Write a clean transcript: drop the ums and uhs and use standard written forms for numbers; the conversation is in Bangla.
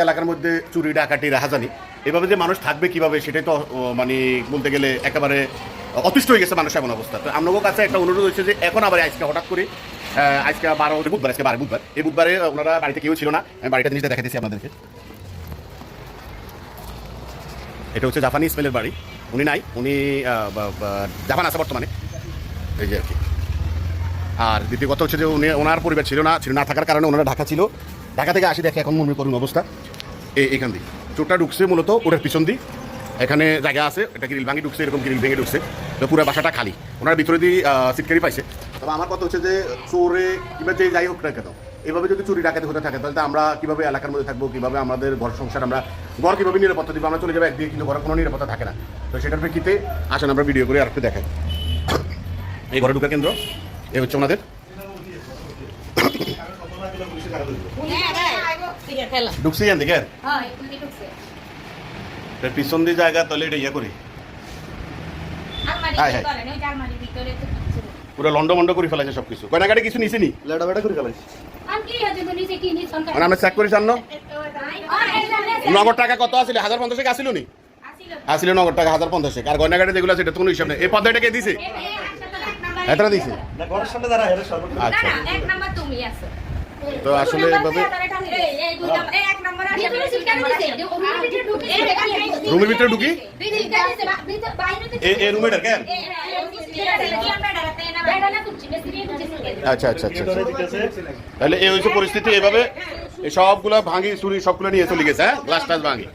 এলাকার মধ্যে চুরি ডাকাতি রাহাজানি এভাবে যে মানুষ থাকবে কিভাবে সেটাই তো মানে বলতে গেলে একেবারে অতিষ্ঠ হয়ে গেছে মানুষ এমন অবস্থা। তো আপনাদের কাছে একটা অনুরোধ হয়েছে যে এখন আবার আজকে হঠাৎ করে আজকে 12 বুধবার, আজকে 12 বুধবার, এই বুধবারে ওনারা বাড়িতে কেউ ছিল না। আমি বাড়িটা জিনিসটা দেখা দিচ্ছি আপনাদেরকে। এটা হচ্ছে জাপানি ইসমাইলের বাড়ি। উনি নাই, উনি জাপান আছে বর্তমানে, এই যে আর কি। আর দ্বিতীয় কথা হচ্ছে যে উনি ওনার পরিবার ছিল না থাকার কারণে ওনারা ঢাকা ছিল। ঢাকা থেকে আসি দেখে এখন মনে করুন অবস্থা এইখান দিয়ে চোরটা ঢুকছে মূলত ওটার পিছন দিয়ে। এখানে জায়গা আছে, এটা গ্রিল ভাঙি ঢুকছে, এরকম গ্রিল ভেঙে ঢুকছে, তো পুরো বাসাটা খালি। ওনার ভিতরে দিয়ে সিটকারি পাইছে। তবে আমার কথা হচ্ছে যে চোরে কিংবা যে যাই হোক না কেন, এভাবে যদি চুরি ডাকাতি হতে থাকে তাহলে আমরা কীভাবে এলাকার মধ্যে থাকবো, কীভাবে আমাদের ঘর সংসার, আমরা ঘর কীভাবে নিরাপত্তা দিব? আমরা চলে যাবো একদিকে, কিন্তু ঘরে কোনো নিরাপত্তা থাকে না। তো সেটার প্রেক্ষিতে আসেন আমরা ভিডিও করে আর একটু দেখাই। এই ঘরে ঢুকার কেন্দ্র এই হচ্ছে ওনাদের। ঢুকছে এখান থেকে পিছন দিয়ে জায়গা, তাহলে এটা ইয়ে করি পুরো লন্ডমন্ড করে ফেলাইছে সবকিছু। গয়নাগাড়ি কিছু নিছে নি, লেডা বেটা করে ফেলাইছে। আমরা চেক করি জানো নগদ টাকা কত আসলে? 1050 টাকা আসিল নি? আসিল নগদ টাকা 1050 টাকা। আর গয়নাগাড়ি যেগুলো আছে এটা তো কোনো হিসাব নেই। এই পদ্মাটা কে দিছে? এটা দিছে। আচ্ছা, তো আসলে এভাবে রুমের ভিতরে ঢুকি এই রুমের কেন? আচ্ছা আচ্ছা আচ্ছা, তাহলে এই হচ্ছে পরিস্থিতি। এভাবে সবগুলো ভাঙি চুরি সবগুলো নিয়ে চলে গেছে। হ্যাঁ, গ্লাস টাস ভাঙি।